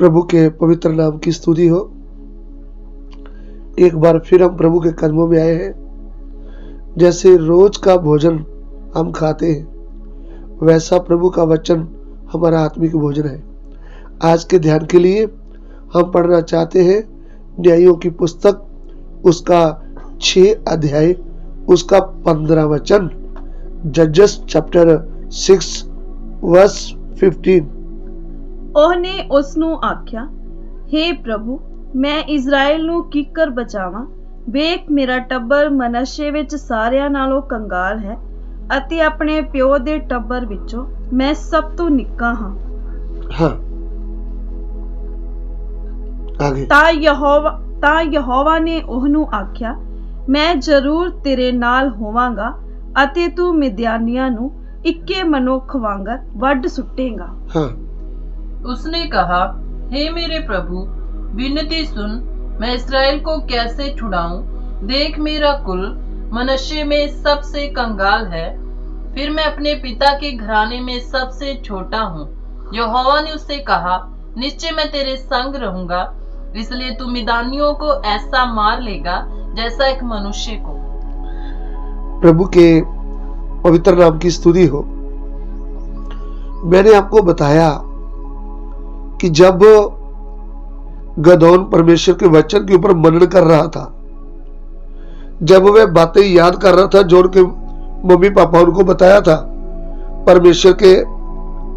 प्रभु के पवित्र नाम की स्तुति हो। एक बार फिर हम प्रभु के कदमों में आए हैं। जैसे रोज का भोजन हम खाते हैं, वैसा प्रभु का वचन हमारा आत्मिक भोजन है। आज के ध्यान के लिए हम पढ़ना चाहते हैं न्यायों की पुस्तक, उसका 6 अध्याय, उसका 15 वचन, जजेस चैप्टर 6 वर्स 15। ਉਹਨੇ ਉਸ ਨੂੰ ਆਖਿਆ, हे प्रभु, ਮੈਂ ਇਜ਼ਰਾਈਲ ਨੂੰ ਕਿੱਕਰ ਬਚਾਵਾਂ? ਵੇਖ, ਮੇਰਾ ਟੱਬਰ ਮਨੱਸ਼ੇ ਵਿੱਚ ਸਾਰਿਆਂ ਨਾਲੋਂ ਕੰਗਾਲ ਹੈ ਅਤੇ ਆਪਣੇ ਪਿਓ ਦੇ ਟੱਬਰ ਵਿੱਚੋਂ ਮੈਂ ਸਭ ਤੋਂ ਨਿੱਕਾ ਹਾਂ। हाँ, आगे। ਤਾਂ ਯਹੋਵਾ ਨੇ ਉਹਨੂੰ ਆਖਿਆ, ਮੈਂ ਜ਼ਰੂਰ ਤੇਰੇ ਨਾਲ ਹੋਵਾਂਗਾ ਅਤੇ ਤੂੰ ਮਿਦਿਆਨੀਆਂ ਨੂੰ ਇੱਕੇ ਮਨੁੱਖ ਵਾਂਗਰ ਵੱਢ ਸੁੱਟੇਗਾ। हाँ, उसने कहा, हे मेरे प्रभु, विनती सुन, मैं इस्राएल को कैसे छुड़ाऊं? देख, मेरा कुल मनश्शे में सबसे कंगाल है, फिर मैं अपने पिता के घराने में सबसे छोटा हूँ। यहोवा ने उससे कहा, निश्चय मैं तेरे संग रहूंगा, इसलिए तू मिदानियों को ऐसा मार लेगा जैसा एक मनुष्य को। प्रभु के पवित्र नाम की स्तुति हो। मैंने आपको बताया कि जब गदोन परमेश्वर के वचन के ऊपर मनन कर रहा था, जब वह बातें याद कर रहा था जो उनके मम्मी पापा उनको बताया था परमेश्वर के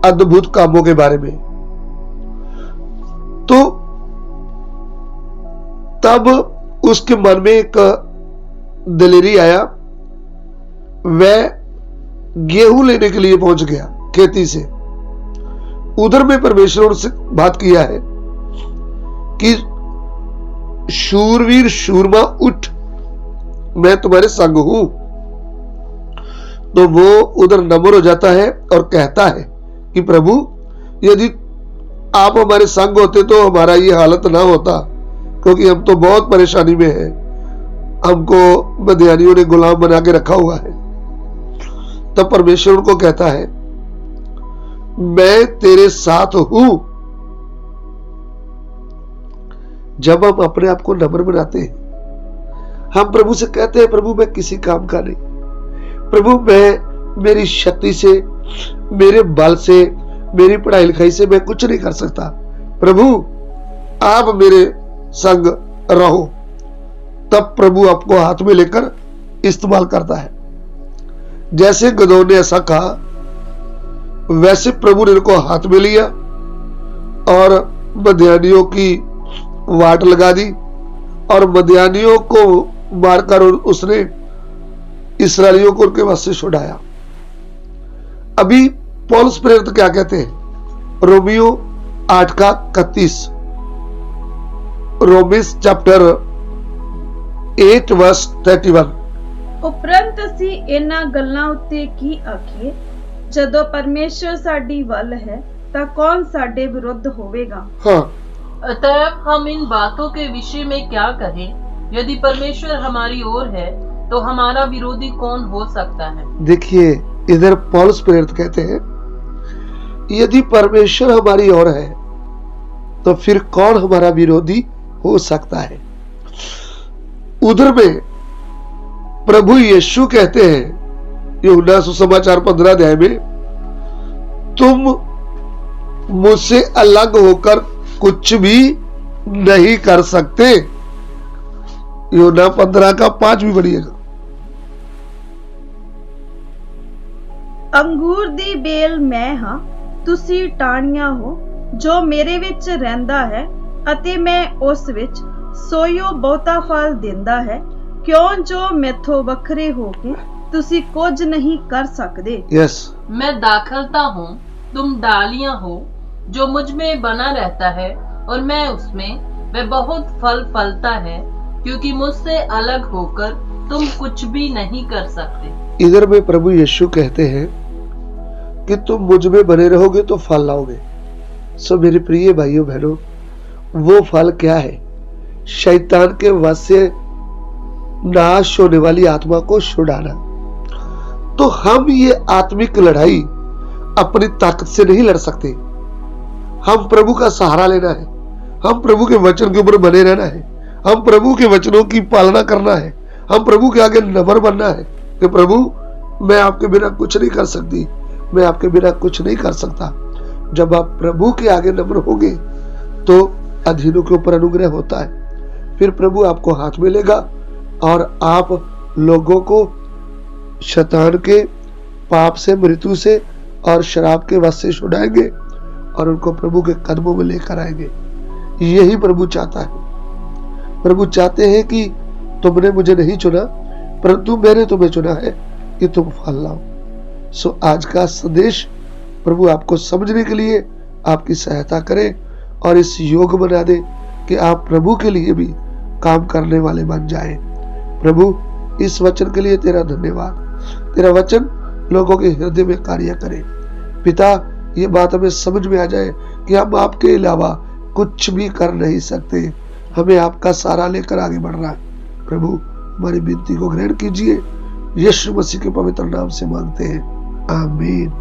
अद्भुत कामों के बारे में, तो तब उसके मन में एक दिलेरी आया। वह गेहूं लेने के लिए पहुंच गया खेती से। उधर में परमेश्वर उनसे बात किया है कि शूरवीर शूरमा उठ, मैं तुम्हारे संग हूं। तो वो उधर नम्र हो जाता है और कहता है कि प्रभु, यदि आप हमारे संग होते तो हमारा ये हालत ना होता, क्योंकि हम तो बहुत परेशानी में हैं। हमको मिद्यानियों ने गुलाम बना के रखा हुआ है। तब परमेश्वर उनको कहता है, मैं तेरे साथ हूं। जब हम अपने आप को नम्र बनाते हैं, हम प्रभु से कहते हैं, प्रभु मैं किसी काम का नहीं, प्रभु मैं मेरी शक्ति से, मेरे बल से, मेरी पढ़ाई लिखाई से मैं कुछ नहीं कर सकता, प्रभु आप मेरे संग रहो। तब प्रभु आपको हाथ में लेकर इस्तेमाल करता है। जैसे गदोन ने ऐसा कहा, वैसे प्रभु ने इनको हाथ में लिया और मदियानियों की वाट लगा दी और मदियानियों को मारकर उसने इस्राएलियों को उनके वश से छुड़ाया। अभी पौलुस प्रेरित क्या कहते हैं? रोमियो 8:31, रोमिस चैप्टर 8 वर्स 31। ਉਪਰੰਤ ਅਸੀਂ ਇਹਨਾਂ ਗੱਲਾਂ ਉੱਤੇ ਕੀ ਆਖੀਏ? ਜਦੋਂ परमेश्वर साडी वल है ता कौन साडे विरुद्ध होवेगा? हाँ, अतएव हम इन बातों के विषय में क्या कहें? यदि परमेश्वर हमारी ओर है तो हमारा विरोधी कौन हो सकता है? देखिए इधर पौलुस प्रेरित कहते हैं, यदि परमेश्वर हमारी ओर है तो फिर कौन हमारा विरोधी हो सकता है? उधर में प्रभु यीशु कहते हैं यूहन्ना सुसमाचार 15 अध्याय में, तुम मुझसे अलग होकर कुछ भी नहीं कर सकते। यूहन्ना 15:5 भी पढ़िएगा। ਅੰਗੂਰ ਦੀ ਬੇਲ ਮੈਂ ਹਾਂ, ਤੁਸੀਂ ਟਾਹਣੀਆਂ ਹੋ। ਜੋ ਮੇਰੇ ਵਿੱਚ ਰਹਿੰਦਾ ਹੈ ਅਤੇ ਮੈਂ ਉਸ ਵਿੱਚ, ਸੋਈਓ ਬਹੁਤਾ ਫਲ ਦਿੰਦਾ ਹੈ, ਕਿਉਂ ਜੋ ਮੈਥੋਂ ਵੱਖਰੇ ਹੋ ਕੇ ਤੁਸੀਂ ਕੁਝ नहीं कर सकते। यस, मैं दाखलता हूँ, तुम डालियां हो। जो मुझ में बना रहता है और मैं उसमें, वह बहुत फल फलता है, क्योंकि मुझसे अलग होकर तुम कुछ भी नहीं कर सकते। इधर में प्रभु यीशु कहते हैं कि तुम मुझ में बने रहोगे तो फल लाओगे। सो मेरे प्रिय भाइयों बहनों, वो फल क्या है? शैतान के वश से नाश होने वाली आत्मा को छुड़ाना। तो हम ये आत्मिक लड़ाई अपनी ताकत से नहीं लड़ सकते, हम प्रभु का सहारा लेना है। हम प्रभु के वचन के ऊपर बने रहना है, हम प्रभु के वचनों की पालना करना है, हम प्रभु के आगे नम्र बनना है कि प्रभु मैं आपके बिना कुछ नहीं कर सकती, मैं आपके बिना कुछ नहीं कर सकता। जब आप प्रभु के आगे नम्र होंगे तो अधीनों के ऊपर अनुग्रह होता है। फिर प्रभु आपको हाथ में लेगा और आप लोगों को शैतान के पाप से, मृत्यु से और शराब के वश से छुड़ाएंगे और उनको प्रभु के कदमों में लेकर आएंगे। यही प्रभु चाहता है। प्रभु चाहते हैं कि तुमने मुझे नहीं चुना, परंतु मैंने तुम्हें चुना है कि तुम फल लाओ। सो आज का संदेश प्रभु आपको समझने के लिए आपकी सहायता करे और इस योग बना दे कि आप प्रभु के लिए भी काम करने वाले बन जाएं। प्रभु इस वचन के लिए तेरा धन्यवाद। तेरा वचन लोगों के हृदय में कार्य करे। पिता, ये बात हमें समझ में आ जाए कि हम आपके अलावा कुछ भी कर नहीं सकते, हमें आपका सहारा लेकर आगे बढ़ना है। प्रभु हमारी विनती को ग्रहण कीजिए, यीशु मसीह के पवित्र नाम से मांगते हैं, आमीन।